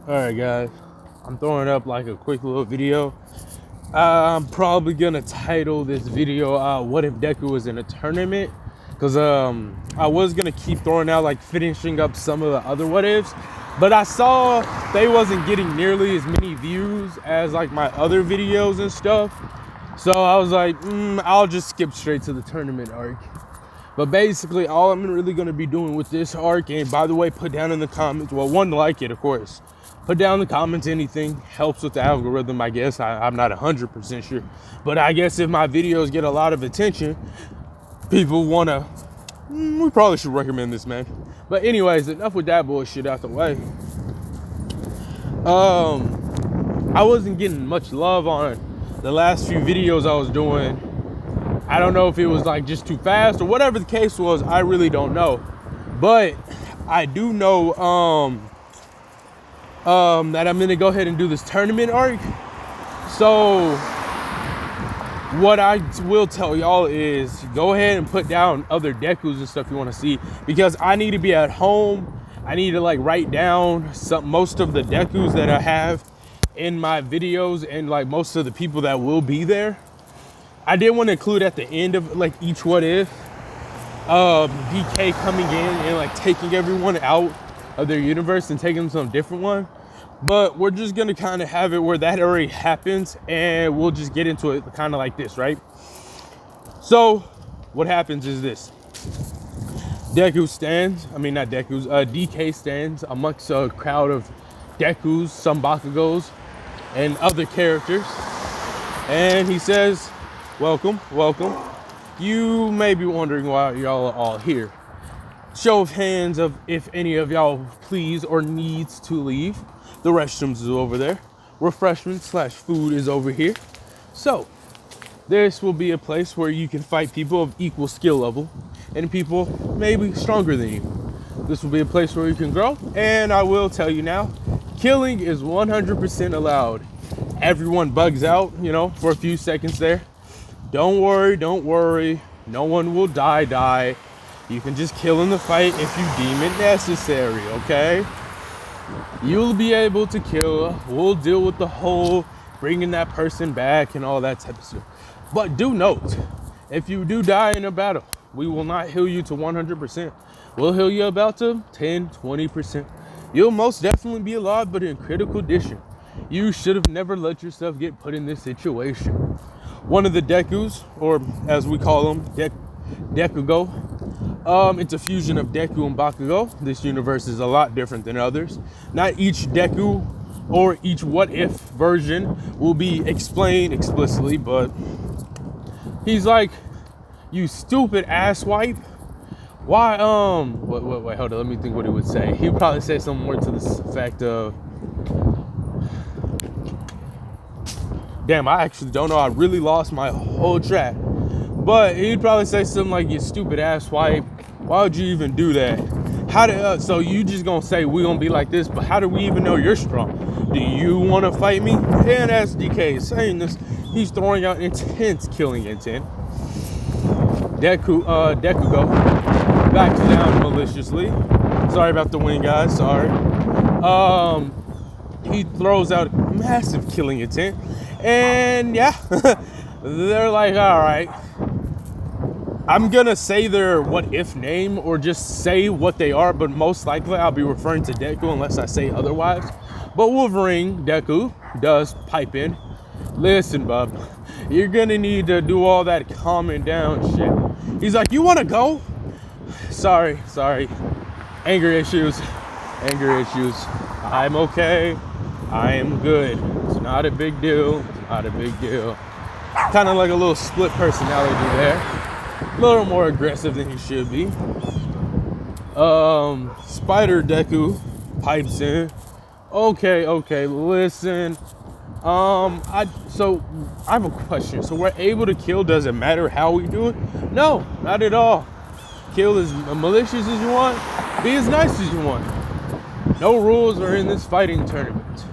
Alright guys, I'm throwing up like a quick little video. I'm probably gonna title this video what if Deku was in a tournament, because I was gonna keep throwing out like finishing up some of the other what ifs, but I saw they wasn't getting nearly as many views as like my other videos and stuff, so I was like I'll just skip straight to the tournament arc. But basically all I'm really going to be doing with this arc, and by the way, put down in the comments, well, one, like it, of course. Put down in the comments anything, helps with the algorithm, I guess. I'm not 100% sure. But I guess if my videos get a lot of attention, people want to, we probably should recommend this, man. But anyways, enough with that bullshit out the way. I wasn't getting much love on the last few videos I was doing. I don't know if it was like just too fast or whatever the case was. I really don't know. But I do know that I'm gonna go ahead and do this tournament arc. So what I will tell y'all is go ahead and put down other Dekus and stuff you want to see, because I need to be at home. I need to like write down most of the Dekus that I have in my videos and like most of the people that will be there. I did want to include at the end of like each what if DK coming in and like taking everyone out of their universe and taking them to a different one, but we're just gonna kind of have it where that already happens and we'll just get into it kind of like this, right? So what happens is this: DK stands amongst a crowd of Dekus, some Bakugos, and other characters, and he says, welcome. You may be wondering why y'all are all here. Show of hands of if any of y'all please or needs to leave. The restrooms is over there. Refreshments / food is over here. So this will be a place where you can fight people of equal skill level and people maybe stronger than you. This will be a place where you can grow. And I will tell you now, killing is 100% allowed. Everyone bugs out, for a few seconds there. Don't worry. No one will die. You can just kill in the fight if you deem it necessary, okay? You'll be able to kill. We'll deal with the whole bringing that person back and all that type of stuff. But do note, if you do die in a battle, we will not heal you to 100%. We'll heal you about to 10, 20%. You'll most definitely be alive, but in critical condition. You should have never let yourself get put in this situation. One of the Dekus, or as we call them, Dekugo. It's a fusion of Deku and Bakugo. This universe is a lot different than others. Not each Deku or each what if version will be explained explicitly, but he's like, you stupid asswipe. Why, wait, hold on, let me think what he would say. He'd probably say something more to this effect of, damn, I actually don't know. I really lost my whole track. But he'd probably say something like, you stupid ass wipe. Why would you even do that? So you just gonna say we gonna be like this, but how do we even know you're strong? Do you want to fight me? And as DK is saying this, he's throwing out intense killing intent. Dekugo backs down maliciously. Sorry about the wind, guys. Sorry. He throws out massive killing intent. And yeah, they're like, all right, I'm gonna say their what if name or just say what they are, but most likely I'll be referring to Deku unless I say otherwise. But Wolverine Deku does pipe in. Listen, bub, you're gonna need to do all that calming down shit. He's like, you wanna go? Sorry. Anger issues. I'm okay. I am good. It's not a big deal. Kind of like a little split personality there. A little more aggressive than he should be. Spider Deku pipes in. Okay, listen. I have a question. So we're able to kill, does it matter how we do it? No, not at all. Kill as malicious as you want, be as nice as you want. No rules are in this fighting tournament.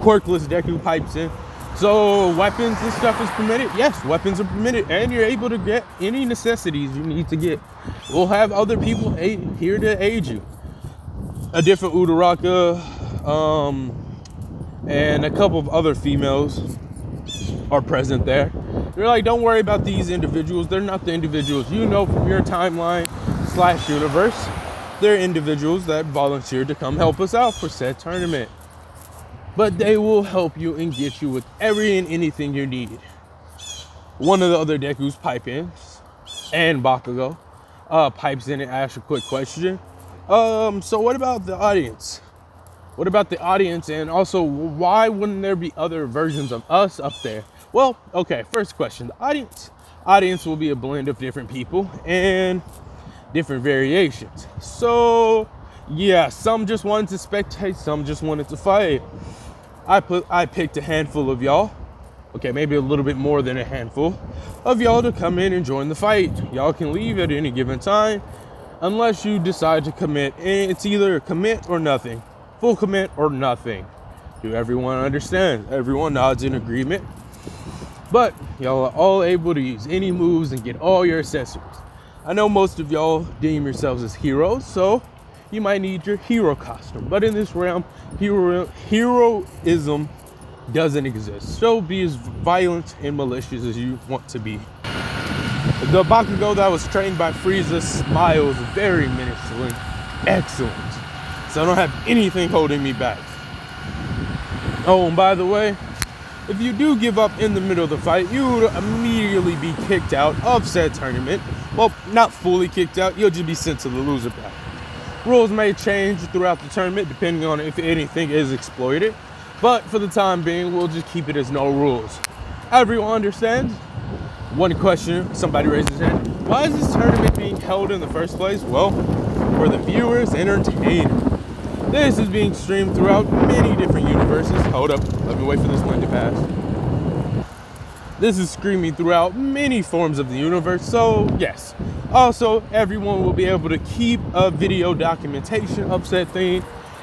Quirkless Deku pipes in. So weapons and stuff is permitted? Yes, weapons are permitted, and you're able to get any necessities you need to get. We'll have other people here to aid you. a different Uraraka, and a couple of other females are present there. They're like, don't worry about these individuals. They're not the individuals you know from your timeline / universe. They're individuals that volunteered to come help us out for said tournament. But they will help you and get you with every and anything you need. One of the other Dekus pipe in, and Bakugo pipes in and asks a quick question. So what about the audience? What about the audience? And also, why wouldn't there be other versions of us up there? Well, okay, first question. The audience will be a blend of different people and different variations. So, yeah, some just wanted to spectate, some just wanted to fight. I picked a handful of y'all. Okay, maybe a little bit more than a handful of y'all to come in and join the fight. Y'all can leave at any given time unless you decide to commit. And it's either commit or nothing. Full commit or nothing. Do everyone understand? Everyone nods in agreement. But y'all are all able to use any moves and get all your accessories. I know most of y'all deem yourselves as heroes, so you might need your hero costume. But in this realm, heroism doesn't exist. So be as violent and malicious as you want to be. The Bakugo that was trained by Frieza smiles very menacingly. Excellent. So I don't have anything holding me back. Oh, and by the way, if you do give up in the middle of the fight, you will immediately be kicked out of said tournament. Well, not fully kicked out, you'll just be sent to the loser bracket. Rules may change throughout the tournament depending on if anything is exploited, but for the time being, we'll just keep it as no rules. Everyone understands? One question, somebody raises his hand. Why is this tournament being held in the first place? Well, for the viewers' entertainment. This is being streamed throughout many different universes. Hold up, let me wait for this one to pass. This is streaming throughout many forms of the universe, so yes. Also, everyone will be able to keep a video documentation of said thing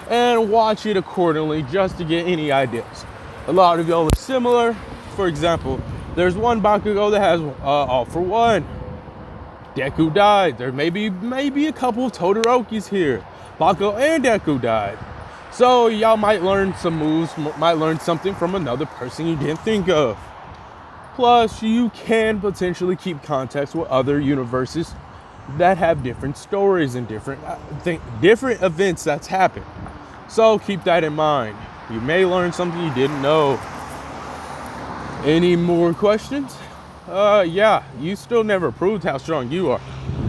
and watch it accordingly just to get any ideas. A lot of y'all are similar. For example, there's one Bakugo that has all for one. Deku died. There may be a couple of Todorokis here. Bakugo and Deku died. So y'all might learn some moves, might learn something from another person you didn't think of. Plus, you can potentially keep context with other universes that have different stories and different events that's happened. So keep that in mind. You may learn something you didn't know. Any more questions? Yeah, you still never proved how strong you are.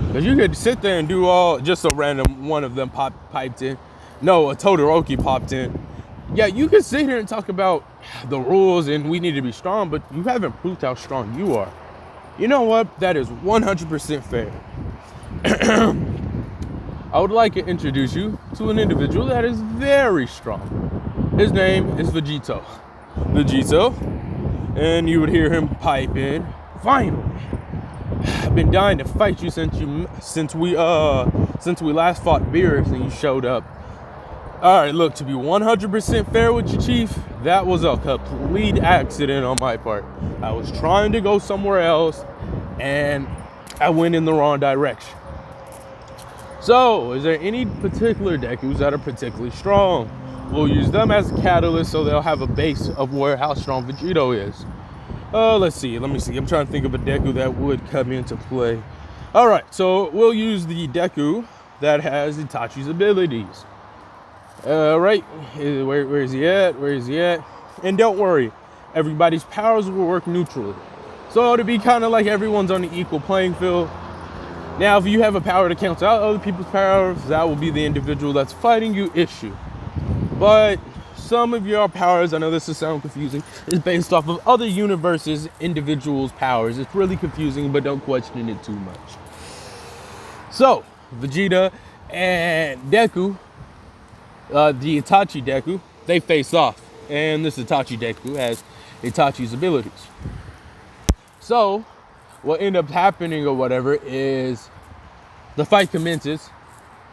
Because you could sit there and do all, just a random one of them piped in. No, a Todoroki popped in. Yeah, you could sit here and talk about the rules and we need to be strong, but you haven't proved how strong you are. You know what? That is 100% fair. I would like to introduce you to an individual that is very strong. His name is Vegito. Vegito. And you would hear him pipe in. Finally. I've been dying to fight you since we last fought Beerus and you showed up. Alright, look, to be 100% fair with you, Chief, that was a complete accident on my part. I was trying to go somewhere else and I went in the wrong direction. So, is there any particular Dekus that are particularly strong? We'll use them as a catalyst so they'll have a base of how strong Vegito is. Let me see. I'm trying to think of a Deku that would come into play. Alright, so we'll use the Deku that has Itachi's abilities. Right, where is he at? Where is he at? And don't worry, everybody's powers will work neutrally. So to be kind of like everyone's on the equal playing field. Now, if you have a power to cancel out other people's powers, that will be the individual that's fighting you issue. But some of your powers, I know this will sound confusing, is based off of other universes' individuals' powers. It's really confusing, but don't question it too much. So, Vegeta and Deku, the Itachi Deku, they face off. And this Itachi Deku has Itachi's abilities. So, what ended up happening or whatever is the fight commences.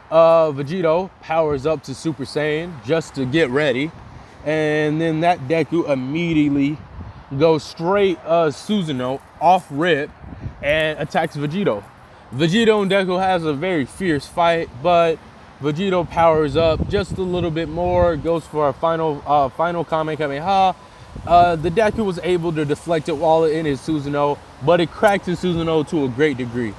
Vegito powers up to Super Saiyan just to get ready. And then that Deku immediately goes straight Susanoo off rip and attacks Vegito. Vegito and Deku has a very fierce fight, but Vegito powers up just a little bit more, goes for a final Kamehameha. The Deku was able to deflect it while in his Susanoo, but it cracked his Susanoo to a great degree.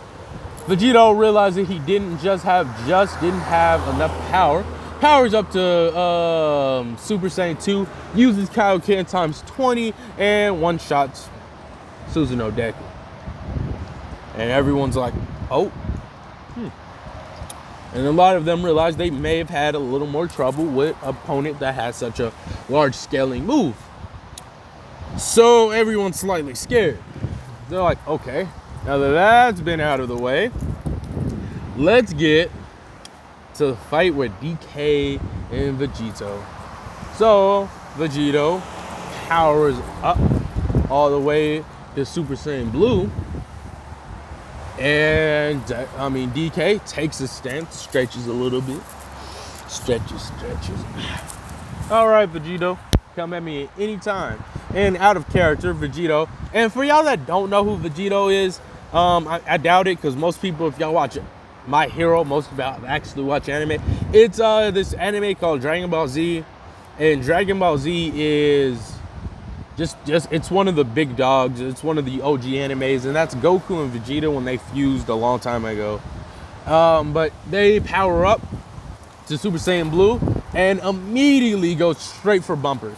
Vegito realized that he didn't have enough power. Powers up to Super Saiyan 2, uses Kaioken times 20, and one-shots Susanoo Deku. And everyone's like, oh. And a lot of them realized they may have had a little more trouble with an opponent that has such a large scaling move. So everyone's slightly scared. They're like, okay, now that that's been out of the way, let's get to the fight with DK and Vegito. So Vegito powers up all the way to Super Saiyan Blue. And DK takes a stance, stretches a little bit. Stretches. All right, Vegito, come at me at any time. And out of character, Vegito. And for y'all that don't know who Vegito is, I doubt it, because most people, if y'all watch My Hero, most of y'all actually watch anime. It's this anime called Dragon Ball Z. And Dragon Ball Z is just it's one of the big dogs. It's one of the OG animes, and that's Goku and Vegeta when they fused a long time ago. But they power up to Super Saiyan Blue and immediately go straight for bumpers.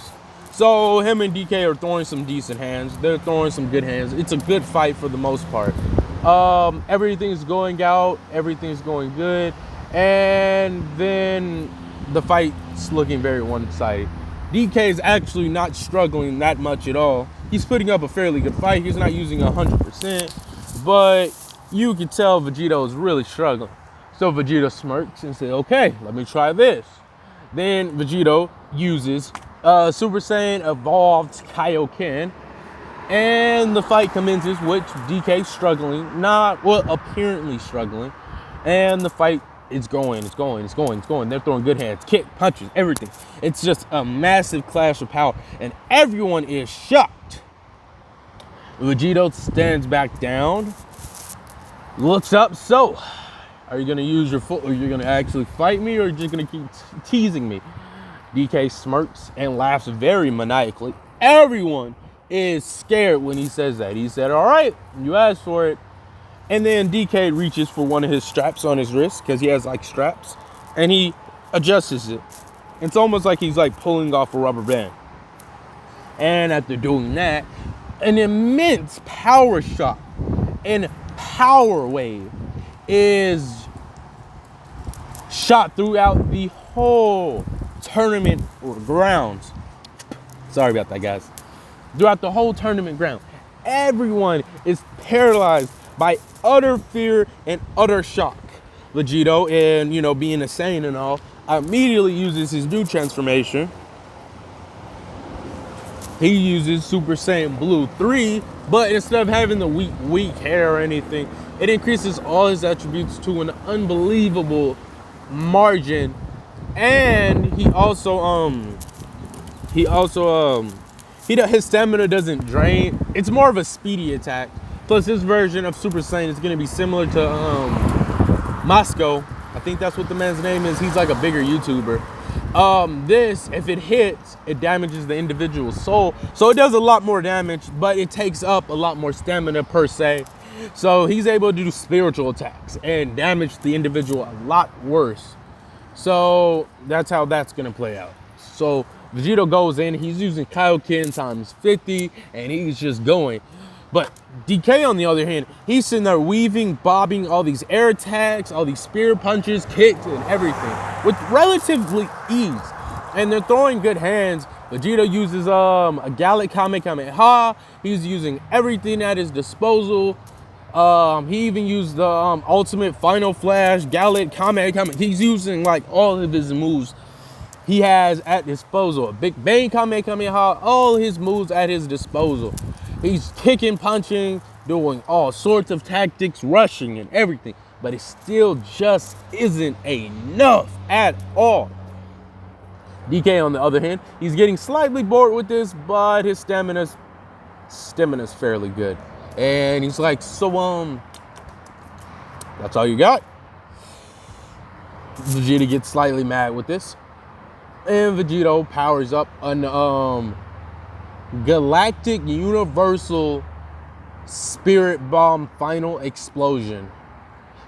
So him and DK are throwing some decent hands. They're throwing some good hands. It's a good fight for the most part. Everything's going out. Everything's going good. And then the fight's looking very one-sided. DK is actually not struggling that much at all. He's putting up a fairly good fight. He's not using 100%, but you can tell Vegito is really struggling. So Vegito smirks and says, okay, let me try this. Then Vegito uses Super Saiyan Evolved Kaioken, and the fight commences with DK struggling, apparently struggling, and the fight it's going. They're throwing good hands, kick, punches, everything. It's just a massive clash of power, and everyone is shocked. Vegito stands back down, looks up. So, are you gonna use your foot, or you're gonna actually fight me, or are you just gonna keep teasing me? DK smirks and laughs very maniacally. Everyone is scared when he says that. He said, all right, you asked for it. And then DK reaches for one of his straps on his wrist, because he has like straps, and he adjusts it. It's almost like he's like pulling off a rubber band. And after doing that, an immense power shot and power wave is shot throughout the whole tournament or grounds. Sorry about that, guys. Throughout the whole tournament ground, everyone is paralyzed by utter fear and utter shock. Vegito, and being a Saiyan and all, immediately uses his new transformation. He uses Super Saiyan Blue 3, but instead of having the weak hair or anything, it increases all his attributes to an unbelievable margin. And his stamina doesn't drain. It's more of a speedy attack. Plus, this version of Super Saiyan is going to be similar to Moscow. I think that's what the man's name is. He's like a bigger YouTuber. This, if it hits, it damages the individual soul. So it does a lot more damage, but it takes up a lot more stamina per se. So he's able to do spiritual attacks and damage the individual a lot worse. So that's how that's going to play out. So Vegito goes in. He's using Kaioken times 50, and he's just going. But DK, on the other hand, he's sitting there weaving, bobbing, all these air attacks, all these spear punches, kicks, and everything with relatively ease. And they're throwing good hands. Vegito uses a Gallic Kamehameha. He's using everything at his disposal. He even used the ultimate final flash, Gallic Kamehameha. He's using like all of his moves he has at disposal. A Big Bang Kamehameha, all his moves at his disposal. He's kicking, punching, doing all sorts of tactics, rushing and everything. But it still just isn't enough at all. DK, on the other hand, he's getting slightly bored with this, but his stamina's fairly good. And he's like, so, that's all you got? Vegeta gets slightly mad with this. And Vegito powers up an galactic universal spirit bomb final explosion.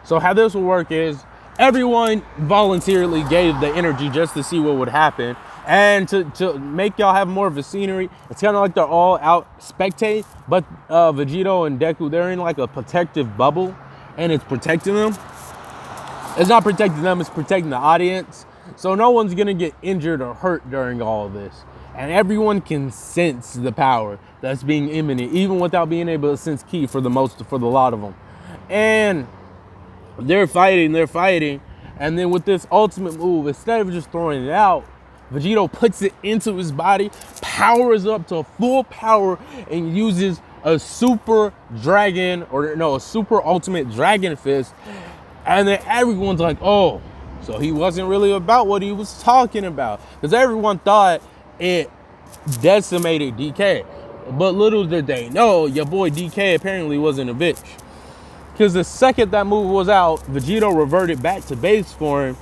So how this will work is everyone voluntarily gave the energy just to see what would happen. And to make y'all have more of a scenery, it's kind of like they're all out spectate, but Vegito and Deku, they're in like a protective bubble, and it's protecting them. It's not protecting them, it's protecting the audience. So no one's gonna get injured or hurt during all of this. And everyone can sense the power that's being emanated, even without being able to sense ki for the lot of them. And they're fighting, and then with this ultimate move, instead of just throwing it out, Vegito puts it into his body, powers up to full power, and uses a super ultimate dragon fist. And then everyone's like, oh, so he wasn't really about what he was talking about. Because everyone thought it decimated DK. But little did they know, your boy DK apparently wasn't a bitch. Because the second that move was out, Vegito reverted back to base form,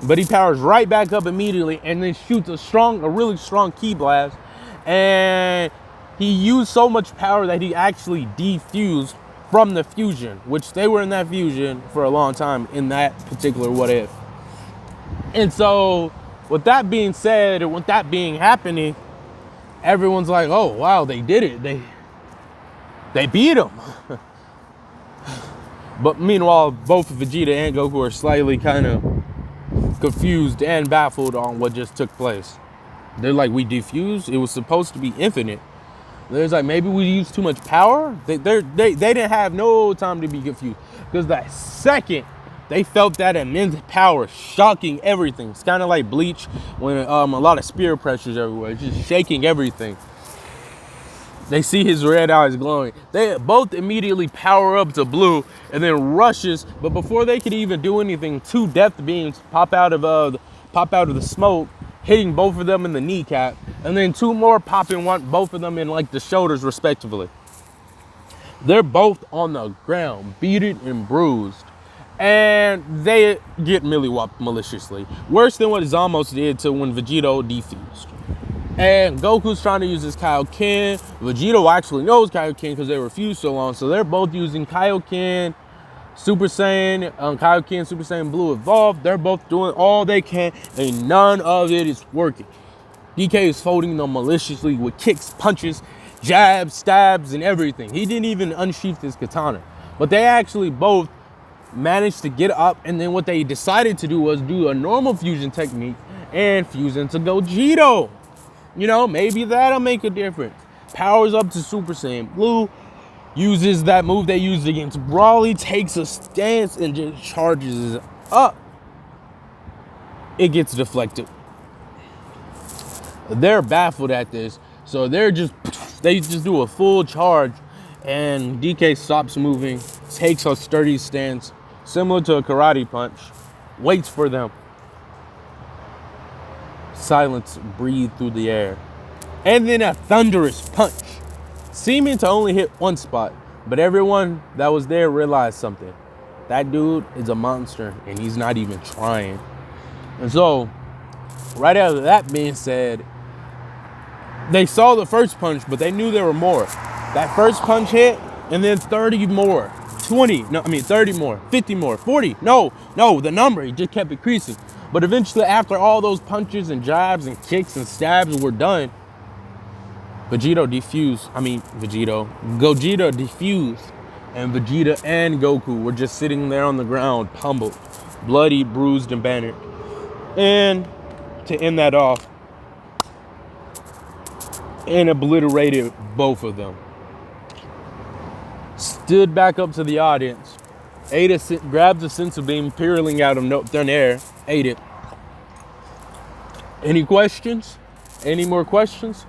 but he powers right back up immediately and then shoots a really strong ki blast. And he used so much power that he actually defused from the fusion, which they were in that fusion for a long time in that particular what if. And so with that being said, and with that being happening, everyone's like, oh wow, they did it. They beat him. But meanwhile, both Vegeta and Goku are slightly kind of confused and baffled on what just took place. They're like, we defused? It was supposed to be infinite. There's like, maybe we used too much power? They didn't have no time to be confused. Because that second they felt that immense power shocking everything. It's kind of like Bleach when a lot of spirit pressures everywhere. It's just shaking everything. They see his red eyes glowing. They both immediately power up to blue and then rushes. But before they could even do anything, two death beams pop out of the smoke, hitting both of them in the kneecap, and then two more popping both of them in like the shoulders respectively. They're both on the ground, beaten and bruised, and they get millywhopped maliciously. Worse than what Zamos did to when Vegito defused. And Goku's trying to use his Kaioken. Vegito actually knows Kaioken because they refused so long. So they're both using Kaioken, Super Saiyan, Kaioken, Super Saiyan Blue Evolved. They're both doing all they can, and none of it is working. DK is folding them maliciously with kicks, punches, jabs, stabs, and everything. He didn't even unsheath his katana. But they actually both managed to get up, and then what they decided to do was do a normal fusion technique and fuse into Gogeta. You know, maybe that'll make a difference. Powers up to Super Saiyan Blue, uses that move they used against Broly, takes a stance and just charges up. It gets deflected. They're baffled at this, so they just do a full charge, and DK stops moving, takes a sturdy stance, similar to a karate punch, waits for them. Silence breathed through the air. And then a thunderous punch, seeming to only hit one spot, but everyone that was there realized something. That dude is a monster, and he's not even trying. And so, right after that being said, they saw the first punch, but they knew there were more. That first punch hit, and then 30 more, 30 more, 50 more, 40. No, the number, he just kept increasing. But eventually, after all those punches and jabs and kicks and stabs were done, Gogeta defused, and Vegeta and Goku were just sitting there on the ground, pummeled, bloody, bruised, and battered. And to end that off, and obliterated both of them. Stood back up to the audience, grabbed the sensu beam peering out of thin air, ate it. Any questions? Any more questions?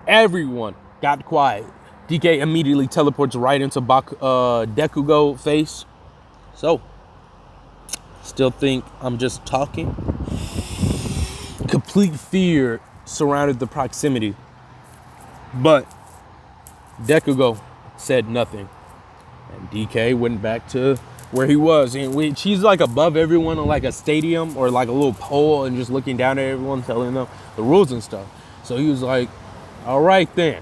Everyone got quiet. DK immediately teleports right into Dekugo face. So, still think I'm just talking? Complete fear surrounded the proximity. But Dekugo said nothing. And DK went back to where he was, and he's like above everyone on like a stadium or like a little pole and just looking down at everyone, telling them the rules and stuff. So he was like, all right then,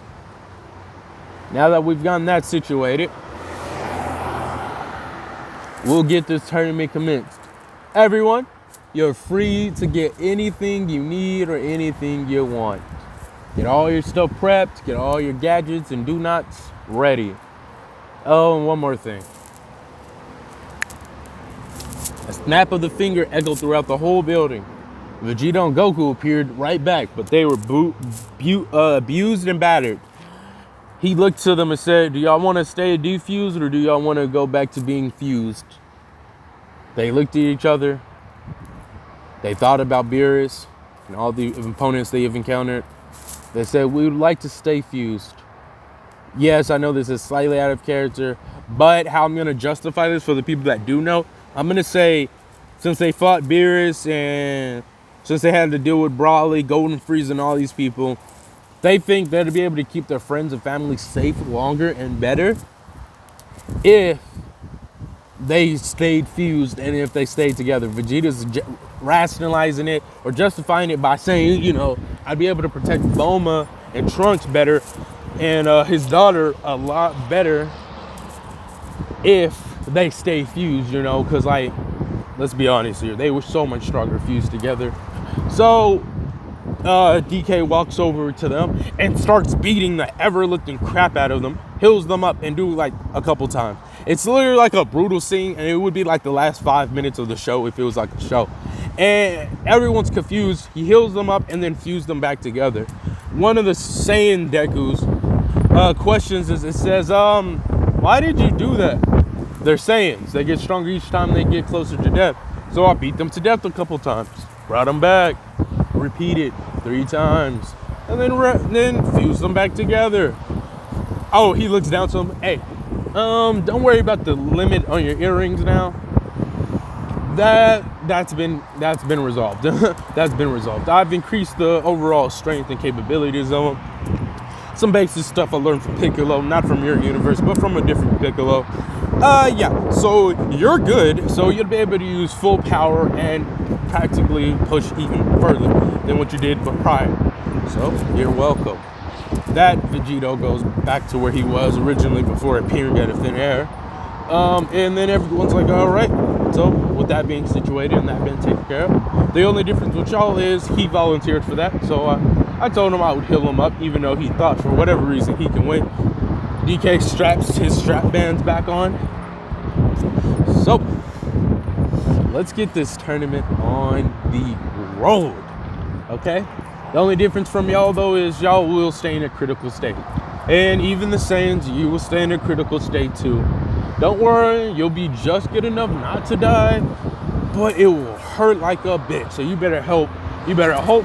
now that we've gotten that situated, we'll get this tournament commenced. Everyone, you're free to get anything you need or anything you want. Get all your stuff prepped, get all your gadgets and do-nots ready. Oh, and one more thing. A snap of the finger echoed throughout the whole building. Vegeta and Goku appeared right back, but they were abused and battered. He looked to them and said, do y'all want to stay defused or do y'all want to go back to being fused? They looked at each other. They thought about Beerus and all the opponents they've encountered. They said, we would like to stay fused. Yes, I know this is slightly out of character, but how I'm going to justify this for the people that do know, I'm going to say, since they fought Beerus and since they had to deal with Brawly, Golden Frieza, and all these people, they think they'll be able to keep their friends and family safe longer and better if they stayed fused and if they stayed together. Vegeta's rationalizing it or justifying it by saying, you know, I'd be able to protect Bulma and Trunks better and his daughter a lot better if they stay fused, you know, because, like, let's be honest here, they were so much stronger fused together. So DK walks over to them and starts beating the ever-lifting crap out of them, heals them up, and do like a couple times. It's literally like a brutal scene, and it would be like the last 5 minutes of the show if it was like a show. And everyone's confused. He heals them up and then fused them back together. One of the Saiyan Dekus questions is, it says, why did you do that? They're Saiyans. They get stronger each time they get closer to death. So I beat them to death a couple times. Brought them back. Repeated 3 times. And then fused them back together. Oh, he looks down to him. Hey, don't worry about the limit on your earrings now. That's been resolved. That's been resolved. I've increased the overall strength and capabilities of them. Some basic stuff I learned from Piccolo, not from your universe, but from a different Piccolo. Yeah, so you're good. So you'll be able to use full power and practically push even further than what you did prior. So you're welcome. That Vegito goes back to where he was originally before appearing out of thin air. And then everyone's like, all right. So with that being situated and that being taken care of, the only difference with y'all is he volunteered for that. So I told him I would heal him up, even though he thought for whatever reason he can win. DK straps his strap bands back on. So let's get this tournament on the road. Okay? The only difference from y'all though is y'all will stay in a critical state. And even the Saiyans, you will stay in a critical state too. Don't worry, you'll be just good enough not to die, but it will hurt like a bitch. So you better hope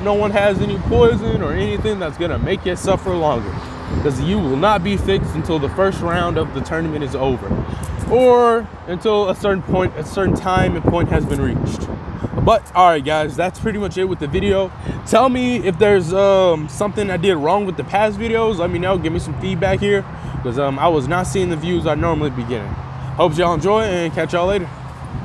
no one has any poison or anything that's gonna make you suffer longer. Because you will not be fixed until the first round of the tournament is over. Or until a certain time and point has been reached. But alright guys, that's pretty much it with the video. Tell me if there's something I did wrong with the past videos. Let me know, give me some feedback here. Because I was not seeing the views I normally be getting. Hope y'all enjoy and catch y'all later.